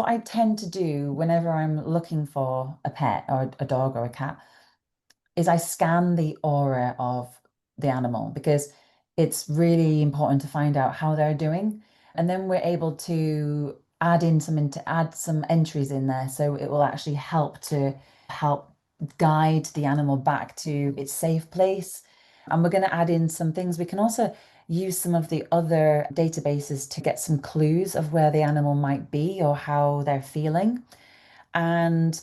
What I tend to do whenever I'm looking for a pet or a dog or a cat is I scan the aura of the animal because it's really important to find out how they're doing. And then we're able to add some entries in there. So it will actually help guide the animal back to its safe place. And we're going to add in some things. We can also use some of the other databases to get some clues of where the animal might be or how they're feeling. And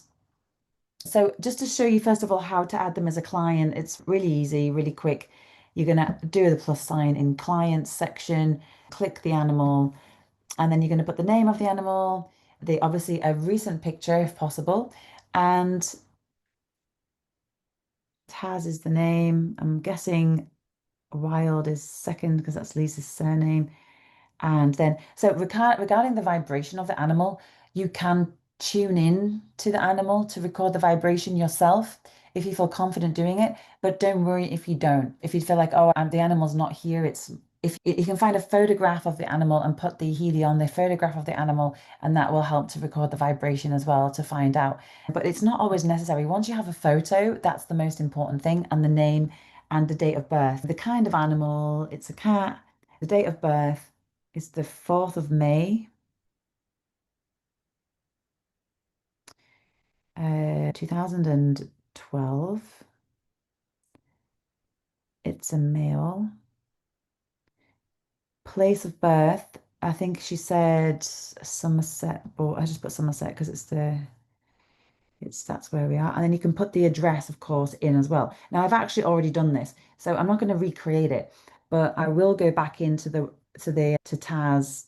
so just to show you, first of all, how to add them as a client, it's really easy, really quick. You're going to do the plus sign in clients section, click the animal, and then you're going to put the name of the animal, obviously a recent picture if possible, and Taz is the name. I'm guessing Wild is second because that's Lisa's surname. And then, so regarding the vibration of the animal, you can tune in to the animal to record the vibration yourself if you feel confident doing it. But don't worry if you don't. If you feel like, oh, the animal's not here, it's if you can find a photograph of the animal and put the Healy on the photograph of the animal, and that will help to record the vibration as well to find out. But it's not always necessary. Once you have a photo, that's the most important thing, and the name and the date of birth. The kind of animal, it's a cat, the date of birth is the 4th of May, 2012. It's a male. Place of birth, I think she said Somerset, but I just put Somerset because that's where we are. And then you can put the address, of course, in as well. Now I've actually already done this, so I'm not going to recreate it, but I will go back into to Taz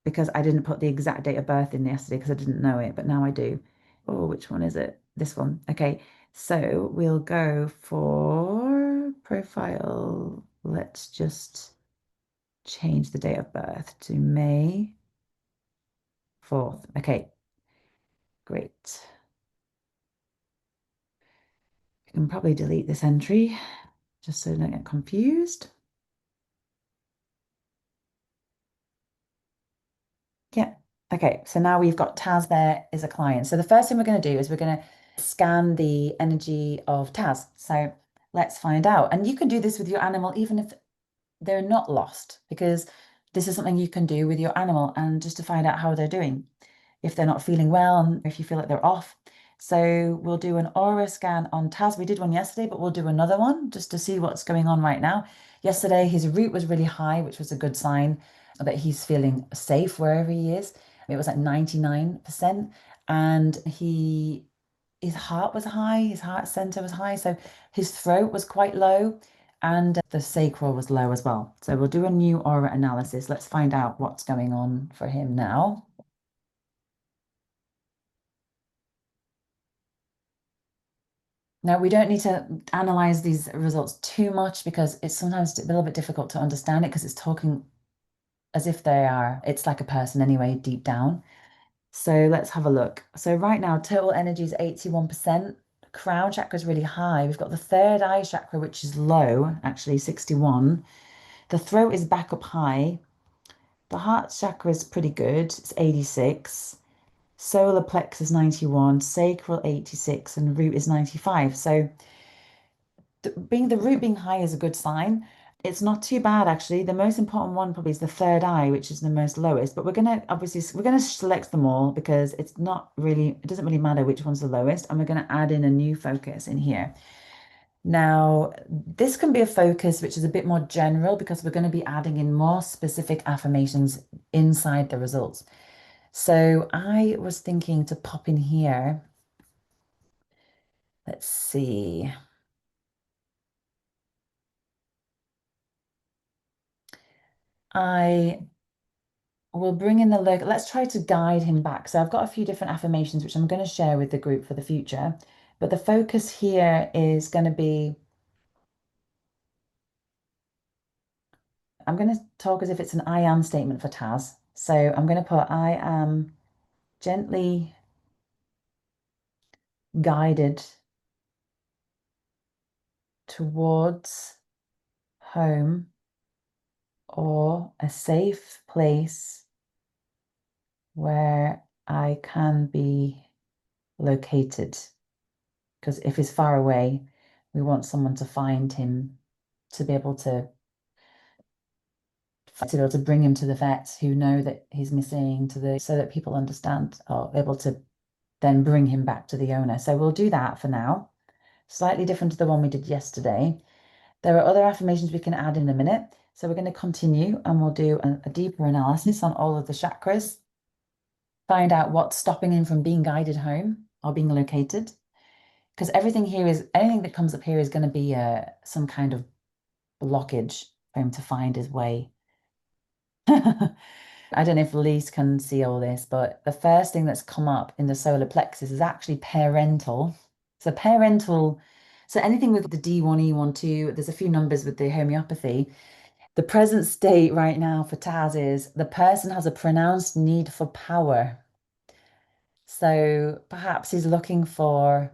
because I didn't put the exact date of birth in yesterday because I didn't know it, but now I do. Oh, which one is it? This one. Okay, so we'll go for profile. Let's just change the date of birth to May 4th. Okay, great. You can probably delete this entry just so you don't get confused. Yeah. Okay, so now we've got Taz there as a client. So the first thing we're going to do is we're going to scan the energy of Taz. So let's find out. And you can do this with your animal even if they're not lost, because this is something you can do with your animal and just to find out how they're doing. If they're not feeling well and if you feel like they're off. So we'll do an aura scan on Taz. We did one yesterday, but we'll do another one just to see what's going on right now. Yesterday, his root was really high, which was a good sign that he's feeling safe wherever he is. It was at 99%. And his heart was high, his heart center was high. So his throat was quite low and the sacral was low as well. So we'll do a new aura analysis. Let's find out what's going on for him now. Now, we don't need to analyze these results too much because it's sometimes a little bit difficult to understand it because it's talking as if it's like a person anyway, deep down. So let's have a look. So right now, total energy is 81%. Crown chakra is really high. We've got the third eye chakra, which is low, actually 61. The throat is back up high. The heart chakra is pretty good. It's 86. Solar plexus 91, sacral 86, and root is 95. So the root being high is a good sign. It's not too bad actually. The most important one probably is the third eye, which is the most lowest. But we're gonna select them all because it doesn't really matter which one's the lowest, and we're gonna add in a new focus in here. Now, this can be a focus which is a bit more general because we're going to be adding in more specific affirmations inside the results. So I was thinking to pop in here. Let's see. I will bring in let's try to guide him back. So I've got a few different affirmations which I'm going to share with the group for the future. But the focus here is going to be, I'm going to talk as if it's an I am statement for Taz. So I'm going to put I am gently guided towards home or a safe place where I can be located. Because if he's far away, we want someone to find him to be able to bring him to the vets who know that he's missing so that people understand or able to then bring him back to the owner. So we'll do that for now. Slightly different to the one we did yesterday. There are other affirmations we can add in a minute. So we're going to continue and we'll do a deeper analysis on all of the chakras, find out what's stopping him from being guided home or being located. Because anything that comes up here is going to be some kind of blockage for him to find his way. I don't know if Lise can see all this, but the first thing that's come up in the solar plexus is actually parental. So so anything with the D1, E1, 2, there's a few numbers with the homeopathy. The present state right now for Taz is the person has a pronounced need for power. So perhaps he's looking for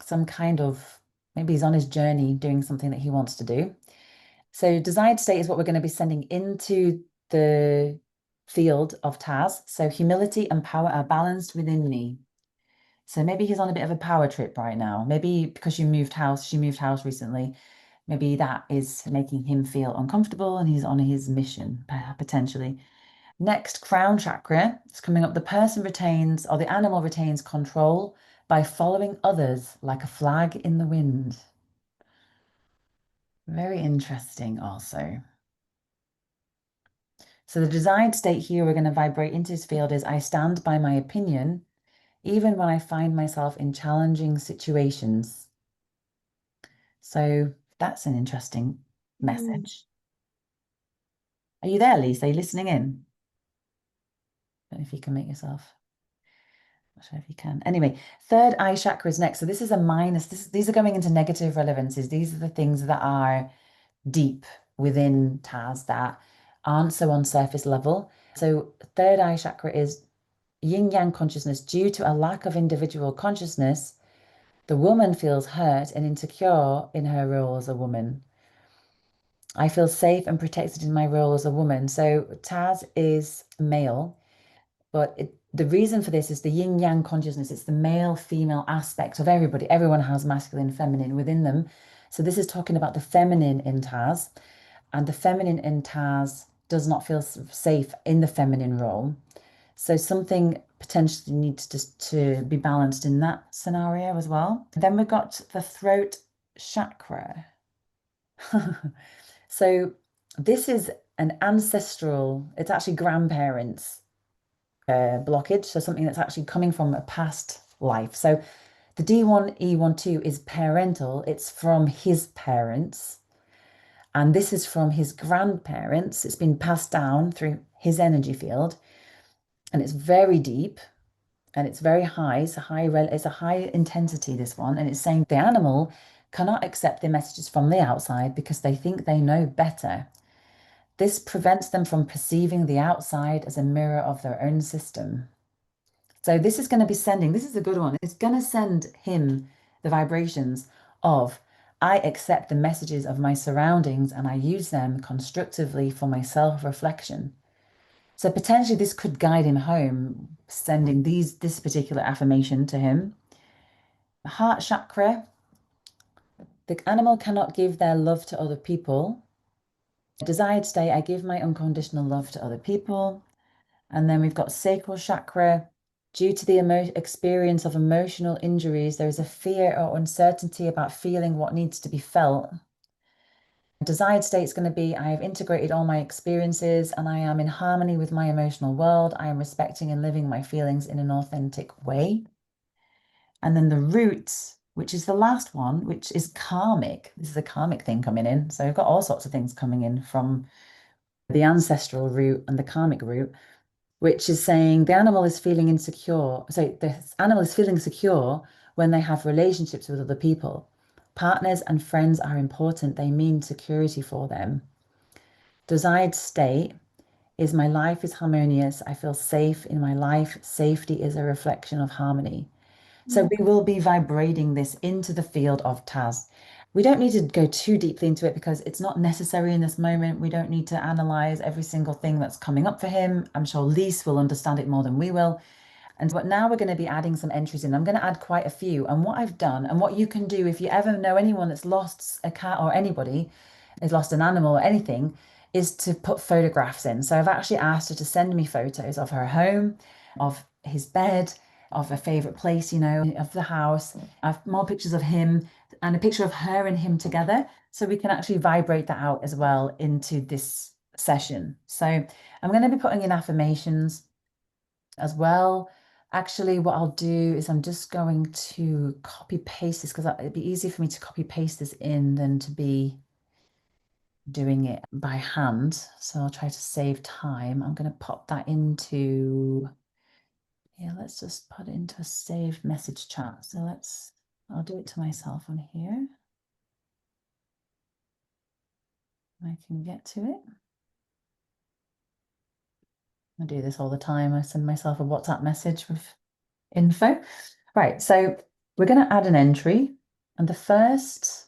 some kind of, maybe he's on his journey doing something that he wants to do. So desired state is what we're going to be sending into the field of Taz. So humility and power are balanced within me. So maybe he's on a bit of a power trip right now. Maybe because she moved house recently. Maybe that is making him feel uncomfortable and he's on his mission, potentially. Next, crown chakra is coming up. The person retains, or the animal retains control by following others like a flag in the wind. Very interesting also. So the desired state here we're going to vibrate into his field is I stand by my opinion, even when I find myself in challenging situations. So that's an interesting message. Are you there, Lisa? Are you listening in? I don't know if you can make yourself. Not sure if you can. Anyway, third eye chakra is next. So this is a minus. These are going into negative relevances. These are the things that are deep within Taz that aren't so on surface level. So third eye chakra is yin yang consciousness. Due to a lack of individual consciousness, the woman feels hurt and insecure in her role as a woman. I feel safe and protected in my role as a woman. So Taz is male, but the reason for this is the yin yang consciousness. It's the male female aspect of everybody. Everyone has masculine and feminine within them. So this is talking about the feminine in Taz, and the feminine in Taz does not feel safe in the feminine role. So something potentially needs to be balanced in that scenario as well. Then we've got the throat chakra. So this is an ancestral, it's actually grandparents blockage. So something that's actually coming from a past life. So the D1, E1, 2 is parental. It's from his parents. And this is from his grandparents. It's been passed down through his energy field. And it's very deep and it's very high. It's a high intensity, this one. And it's saying the animal cannot accept the messages from the outside because they think they know better. This prevents them from perceiving the outside as a mirror of their own system. So this is going to be this is a good one. It's going to send him the vibrations of, I accept the messages of my surroundings and I use them constructively for my self-reflection. So potentially this could guide him home, sending this particular affirmation to him. Heart chakra. The animal cannot give their love to other people. Desired state, I give my unconditional love to other people. And then we've got sacral chakra. Due to the experience of emotional injuries, there is a fear or uncertainty about feeling what needs to be felt. Desired state is going to be, I have integrated all my experiences and I am in harmony with my emotional world. I am respecting and living my feelings in an authentic way. And then the root, which is the last one, which is karmic. This is a karmic thing coming in. So we've got all sorts of things coming in from the ancestral root and the karmic root, which is saying the animal is feeling insecure. So the animal is feeling secure when they have relationships with other people. Partners and friends are important. They mean security for them. Desired state is my life is harmonious. I feel safe in my life. Safety is a reflection of harmony. So we will be vibrating this into the field of Taz. we don't need to go too deeply into it because it's not necessary in this moment. We don't need to analyze every single thing that's coming up for him. I'm sure Lise will understand it more than we will. And but now we're going to be adding some entries in. I'm going to add quite a few. And what I've done, and what you can do if you ever know anyone that's lost a cat or anybody has lost an animal or anything, is to put photographs in. So I've actually asked her to send me photos of her home, of his bed, of a favorite place, of the house. I've more pictures of him and a picture of her and him together. So we can actually vibrate that out as well into this session. So I'm going to be putting in affirmations as well. Actually, what I'll do is I'm just going to copy paste this because it'd be easier for me to copy paste this in than to be doing it by hand. So I'll try to save time. I'm going to pop that into, yeah, let's just put it into a saved message chat. So I'll do it to myself on here. I can get to it. I do this all the time. I send myself a WhatsApp message with info. Right, so we're going to add an entry, and the first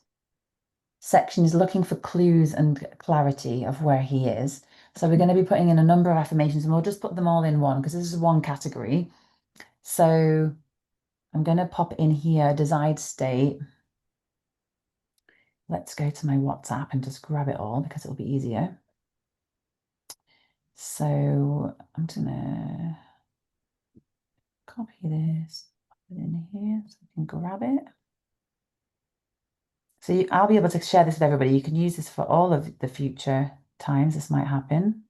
section is looking for clues and clarity of where he is. So we're going to be putting in a number of affirmations, and we'll just put them all in one because this is one category. So I'm going to pop in here, desired state. Let's go to my WhatsApp and just grab it all because it'll be easier. So I'm going to copy this, put it in here so I can grab it. So I'll be able to share this with everybody. You can use this for all of the future times this might happen.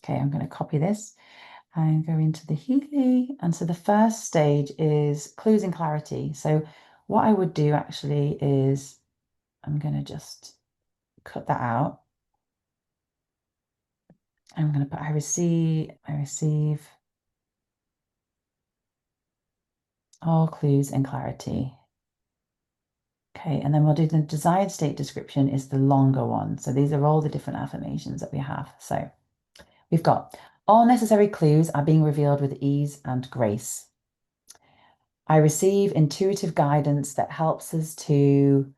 Okay, I'm going to copy this and go into the Healy. And so the first stage is clues and clarity. So what I would do actually is I'm going to just cut that out. I'm going to put I receive all clues and clarity. Okay, and then we'll do the desired state description is the longer one. So these are all the different affirmations that we have. So we've got all necessary clues are being revealed with ease and grace. I receive intuitive guidance that helps us to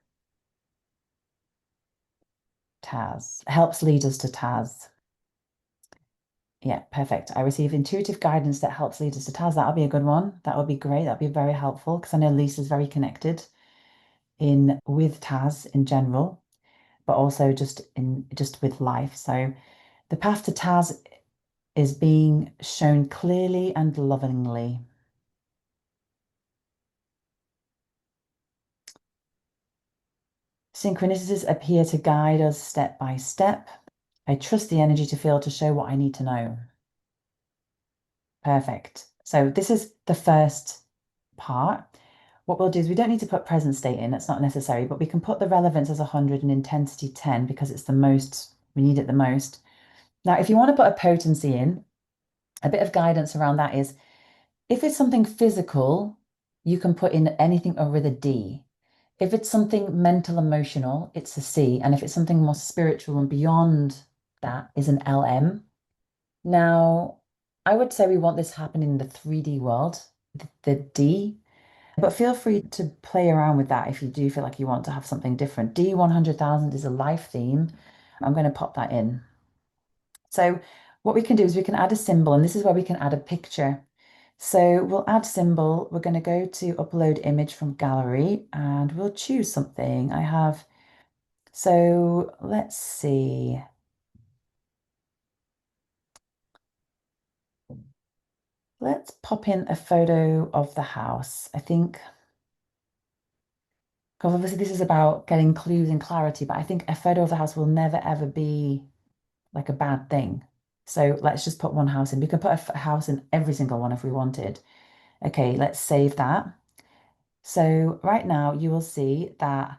Taz, helps lead us to Taz. Yeah, perfect. I receive intuitive guidance that helps lead us to Taz. That'll be a good one. That would be great. That'd be very helpful because I know Lisa's very connected in with Taz in general, but also just with life. So the path to Taz is being shown clearly and lovingly. Synchronicities appear to guide us step by step. I trust the energy to feel to show what I need to know. Perfect. So this is the first part. What we'll do is we don't need to put present state in, that's not necessary, but we can put the relevance as 100 and intensity 10 because it's the most, we need it the most. Now, if you want to put a potency in, a bit of guidance around that is if it's something physical, you can put in anything over the D. If it's something mental, emotional, it's a C. And if it's something more spiritual and beyond that is an LM. Now, I would say we want this happening in the 3D world, the D, but feel free to play around with that if you do feel like you want to have something different. D 100,000 is a life theme. I'm going to pop that in. So what we can do is we can add a symbol, and this is where we can add a picture. So we'll add symbol. We're going to go to upload image from gallery and we'll choose something. So let's see. Let's pop in a photo of the house. I think, because obviously this is about getting clues and clarity, but I think a photo of the house will never ever be like a bad thing. So let's just put one house in. We could put a house in every single one if we wanted. Okay, let's save that. So right now you will see that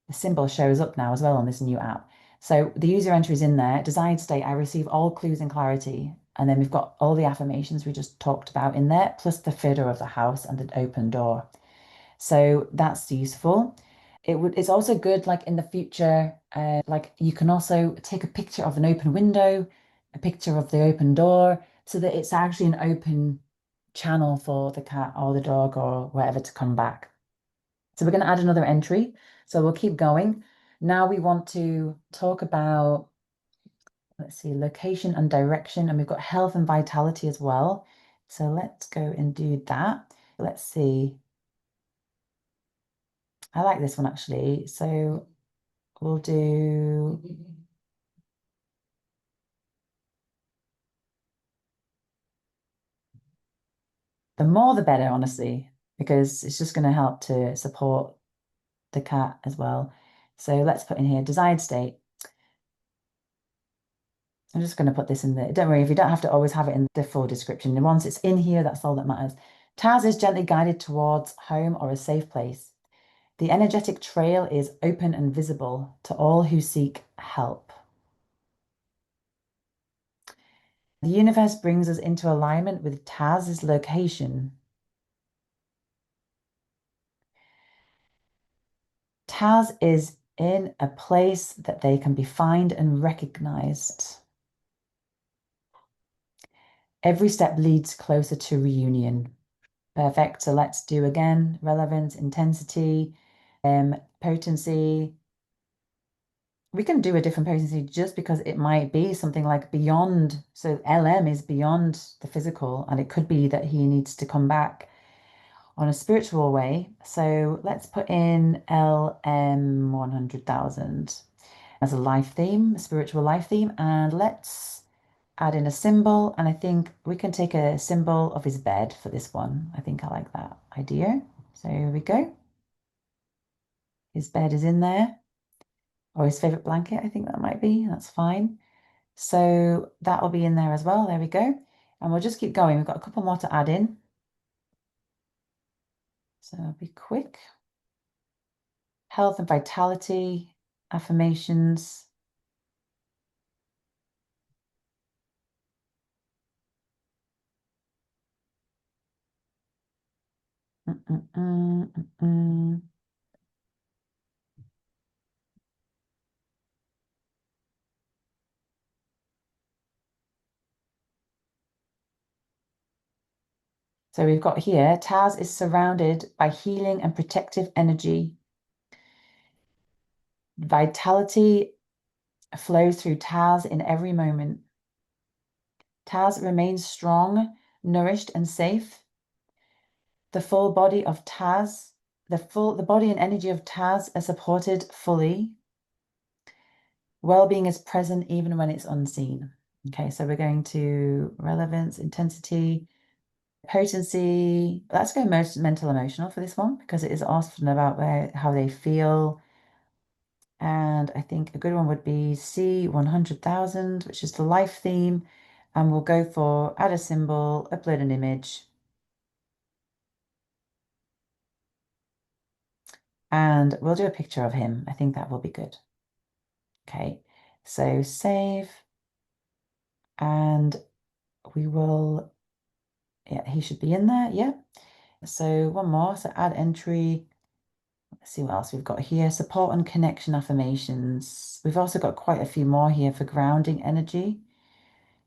the symbol shows up now as well on this new app. So the user entry is in there. Desired state, I receive all clues and clarity. And then we've got all the affirmations we just talked about in there, plus the photo of the house and the open door. So that's useful. It's also good like in the future, like you can also take a picture of an open window, a picture of the open door, so that it's actually an open channel for the cat or the dog or whatever to come back. So we're going to add another entry. So we'll keep going. Now we want to talk about, let's see, location and direction, and we've got health and vitality as well. So let's go and do that. Let's see. I like this one actually. So we'll do the more the better, honestly, because it's just going to help to support the cat as well. So let's put in here desired state. I'm just going to put this in there. Don't worry, if you don't have to always have it in the full description. And once it's in here, that's all that matters. Taz is gently guided towards home or a safe place. The energetic trail is open and visible to all who seek help. The universe brings us into alignment with Taz's location. Taz is in a place that they can be found and recognized. Every step leads closer to reunion. Perfect. So let's do again relevance, intensity, potency. We can do a different potency just because it might be something like beyond. So LM is beyond the physical, and it could be that he needs to come back on a spiritual way. So let's put in LM 100,000 as a life theme, a spiritual life theme, and let's add in a symbol. And I think we can take a symbol of his bed for this one. I think I like that idea. So here we go. His bed is in there, or his favorite blanket, I think that might be. That's fine. So that will be in there as well. There we go. And we'll just keep going. We've got a couple more to add in. So I'll be quick. Health and vitality, affirmations. Mm -mm -mm -mm -mm. So we've got here, Taz is surrounded by healing and protective energy. Vitality flows through Taz in every moment. Taz remains strong, nourished, and safe. The full body of Taz, the body and energy of Taz are supported fully. Well-being is present even when it's unseen. Okay, so we're going to relevance, intensity, potency. Let's go most mental emotional for this one because it is often about how they feel. And I think a good one would be C 100,000, which is the life theme. And we'll go for add a symbol, upload an image. And we'll do a picture of him. I think that will be good. Okay, so save. And we will, yeah, he should be in there. Yeah. So one more. So add entry. Let's see what else we've got here. Support and connection affirmations. We've also got quite a few more here for grounding energy.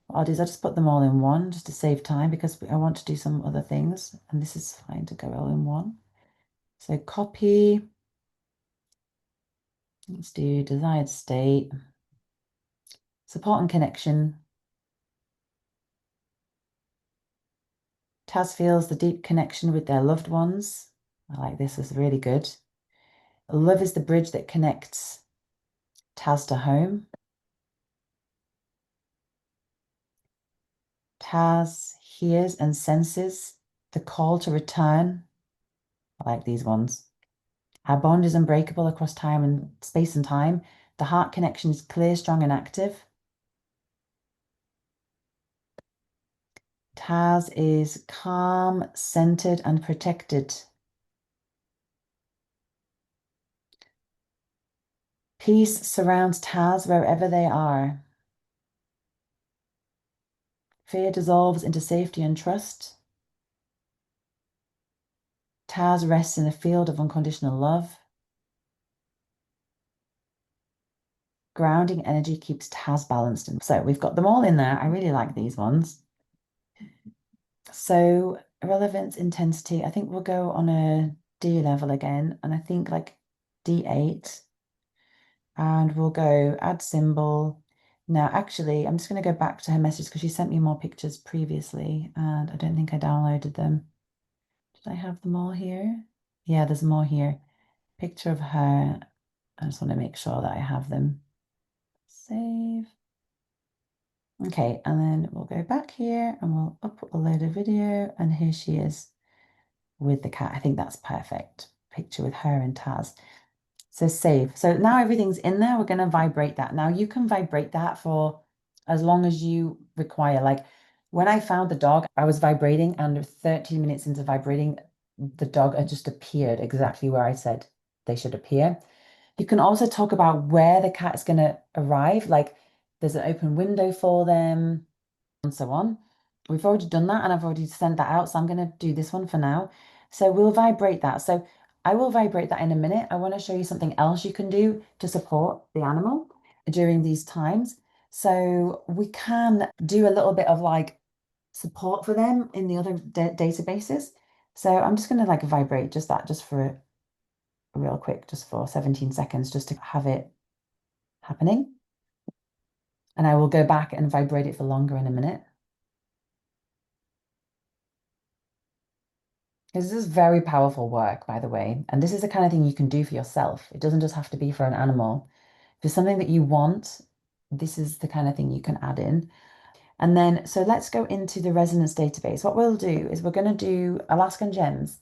What I'll do is I'll just put them all in one just to save time because I want to do some other things. And this is fine to go all in one. So copy. Let's do desired state. Support and connection. Taz feels the deep connection with their loved ones. I like this, it's really good. Love is the bridge that connects Taz to home. Taz hears and senses the call to return. I like these ones. Our bond is unbreakable across time and space and time. The heart connection is clear, strong, and active. Taz is calm, centered, and protected. Peace surrounds Taz wherever they are. Fear dissolves into safety and trust. Taz rests in a field of unconditional love. Grounding energy keeps Taz balanced. And so we've got them all in there. I really like these ones. So relevance intensity, I think we'll go on a D level again, and I think like D8, and we'll go add symbol. Now, actually, I'm just going to go back to her message because she sent me more pictures previously, and I don't think I downloaded them. Did I have them all here? Yeah, there's more here. Picture of her. I just want to make sure that I have them. Save. Okay, and then we'll go back here and we'll upload a video, and here she is with the cat. I think that's perfect. Picture with her and Taz. So save. So now everything's in there. We're going to vibrate that. Now you can vibrate that for as long as you require. Like when I found the dog, I was vibrating, and 30 minutes into vibrating, the dog had just appeared exactly where I said they should appear. You can also talk about where the cat is going to arrive. Like there's an open window for them and so on. We've already done that, and I've already sent that out. So I'm going to do this one for now. So we'll vibrate that. So I will vibrate that in a minute. I want to show you something else you can do to support the animal during these times. So we can do a little bit of like support for them in the other databases. So I'm just going to like vibrate just that, just for real quick, just for 17 seconds, just to have it happening. And I will go back and vibrate it for longer in a minute. This is very powerful work, by the way. And this is the kind of thing you can do for yourself. It doesn't just have to be for an animal. If it's something that you want, this is the kind of thing you can add in. And then, so let's go into the resonance database. What we'll do is we're going to do Alaskan gems.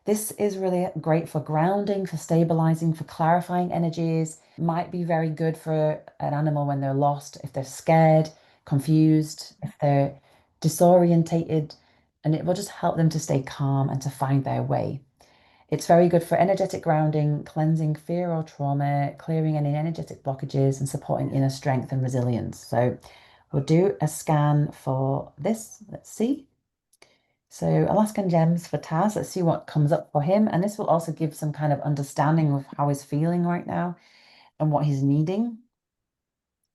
This is really great for grounding, for stabilizing, for clarifying energies. Might be very good for an animal when they're lost, if they're scared, confused, if they're disorientated, and it will just help them to stay calm and to find their way. It's very good for energetic grounding, cleansing fear or trauma, clearing any energetic blockages, and supporting inner strength and resilience. So we'll do a scan for this. Let's see. So Alaskan gems for Taz. Let's see what comes up for him. And this will also give some kind of understanding of how he's feeling right now and what he's needing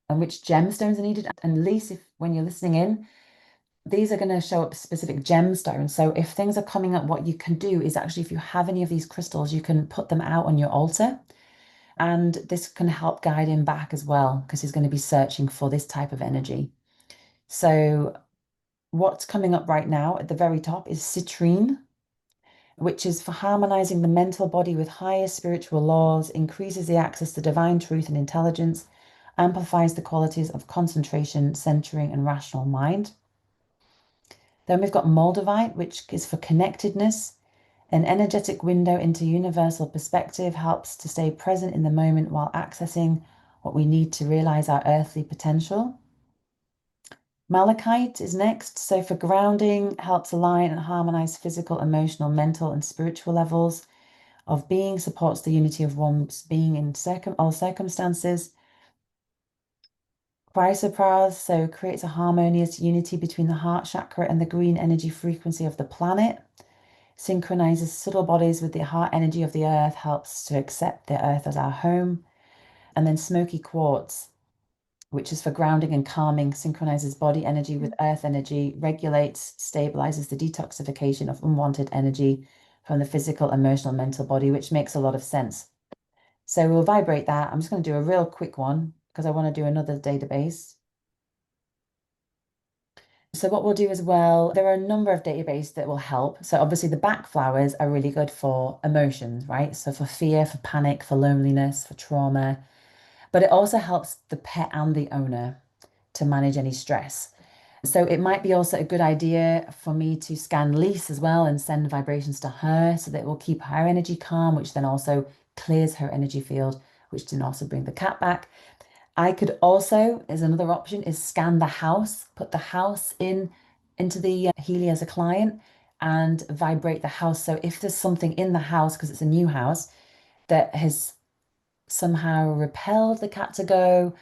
and which gemstones are needed. And at least if when you're listening in, these are going to show up specific gemstones. So if things are coming up, what you can do is actually, if you have any of these crystals, you can put them out on your altar. And this can help guide him back as well, because he's going to be searching for this type of energy. So what's coming up right now at the very top is citrine, which is for harmonizing the mental body with higher spiritual laws, increases the access to divine truth and intelligence, amplifies the qualities of concentration, centering, and rational mind. Then we've got Moldavite, which is for connectedness. An energetic window into universal perspective helps to stay present in the moment while accessing what we need to realize our earthly potential. Malachite is next. So for grounding, helps align and harmonize physical, emotional, mental, and spiritual levels of being, supports the unity of one's being in all circumstances. Chrysoprase, so creates a harmonious unity between the heart chakra and the green energy frequency of the planet. Synchronizes subtle bodies with the heart energy of the earth, helps to accept the earth as our home. And then smoky quartz, which is for grounding and calming, synchronizes body energy with earth energy, regulates, stabilizes the detoxification of unwanted energy from the physical, emotional, mental body, which makes a lot of sense. So we'll vibrate that. I'm just going to do a real quick one because I want to do another database. So what we'll do as well, there are a number of databases that will help. So obviously the back flowers are really good for emotions, right? So for fear, for panic, for loneliness, for trauma. But it also helps the pet and the owner to manage any stress. So it might be also a good idea for me to scan Lise as well and send vibrations to her so that it will keep her energy calm, which then also clears her energy field, which can also bring the cat back. I could also, as another option, is scan the house, put the house into the Healy as a client and vibrate the house. So if there's something in the house, because it's a new house, that has somehow repelled the cat to go.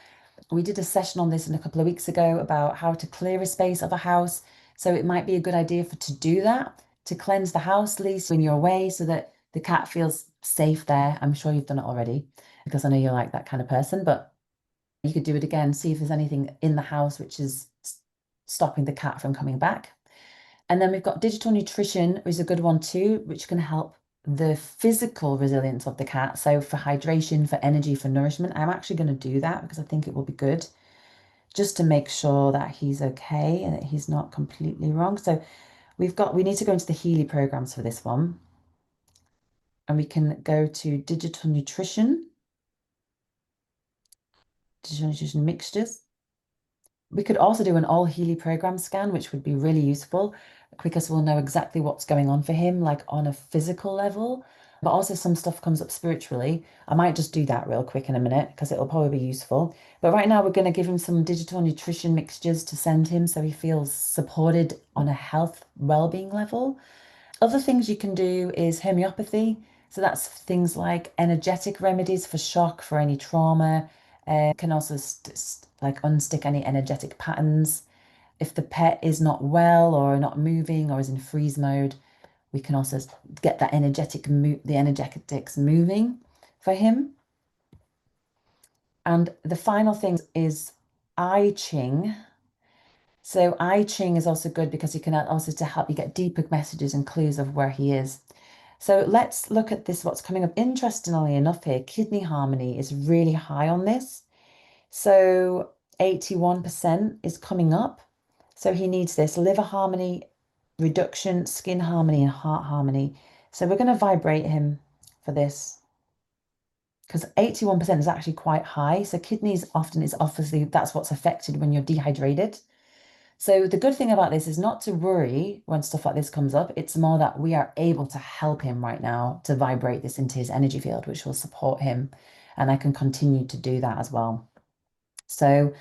We did a session on this a couple of weeks ago about how to clear a space of a house. So it might be a good idea to do that, to cleanse the house, Lise, when you're away, so that the cat feels safe there. I'm sure you've done it already because I know you're like that kind of person, but you could do it again, see if there's anything in the house which is stopping the cat from coming back. And then we've got digital nutrition, which is a good one too, which can help the physical resilience of the cat. So for hydration, for energy, for nourishment, I'm actually going to do that because I think it will be good just to make sure that he's okay and that he's not completely wrong. So we need to go into the Healy programs for this one. And we can go to digital nutrition mixtures. We could also do an all Healy program scan, which would be really useful because we'll know exactly what's going on for him, like on a physical level. But also some stuff comes up spiritually. I might just do that real quick in a minute because it'll probably be useful. But right now we're going to give him some digital nutrition mixtures to send him so he feels supported on a health well-being level. Other things you can do is homeopathy. So that's things like energetic remedies for shock, for any trauma. Can also like unstick any energetic patterns. If the pet is not well or not moving or is in freeze mode, we can also get that the energetics moving for him. And the final thing is I Ching. So I Ching is also good because you can also to help you get deeper messages and clues of where he is. So let's look at this, what's coming up. Interestingly enough here, kidney harmony is really high on this. So 81% is coming up. So he needs this liver harmony, reduction, skin harmony, and heart harmony. So we're going to vibrate him for this because 81% is actually quite high. So kidneys often is obviously that's what's affected when you're dehydrated. So the good thing about this is not to worry when stuff like this comes up. It's more that we are able to help him right now to vibrate this into his energy field, which will support him. And I can continue to do that as well. So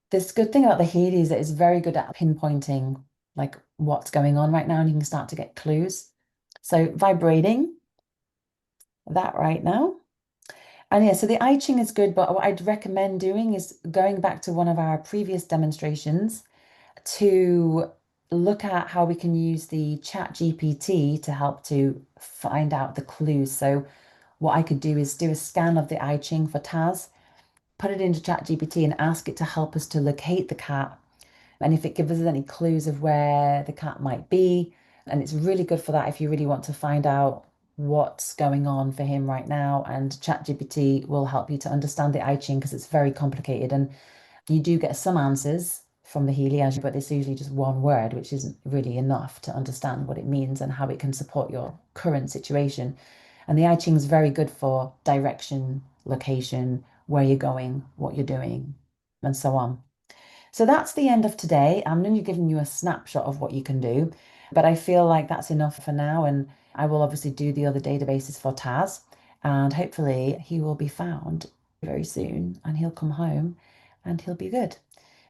this good thing about the Healy is that it's very good at pinpointing like what's going on right now, and you can start to get clues. So vibrating that right now. And yeah, so the I Ching is good, but what I'd recommend doing is going back to one of our previous demonstrations to look at how we can use the Chat GPT to help to find out the clues. So what I could do is do a scan of the I Ching for Taz, put it into Chat GPT and ask it to help us to locate the cat. And if it gives us any clues of where the cat might be, and it's really good for that if you really want to find out what's going on for him right now. And ChatGPT will help you to understand the I Ching because it's very complicated. And you do get some answers from the Healy, but it's usually just one word, which isn't really enough to understand what it means and how it can support your current situation. And the I Ching is very good for direction, location, where you're going, what you're doing, and so on. So that's the end of today. I'm only giving you a snapshot of what you can do, but I feel like that's enough for now. And I will obviously do the other databases for Taz, and hopefully he will be found very soon and he'll come home and he'll be good.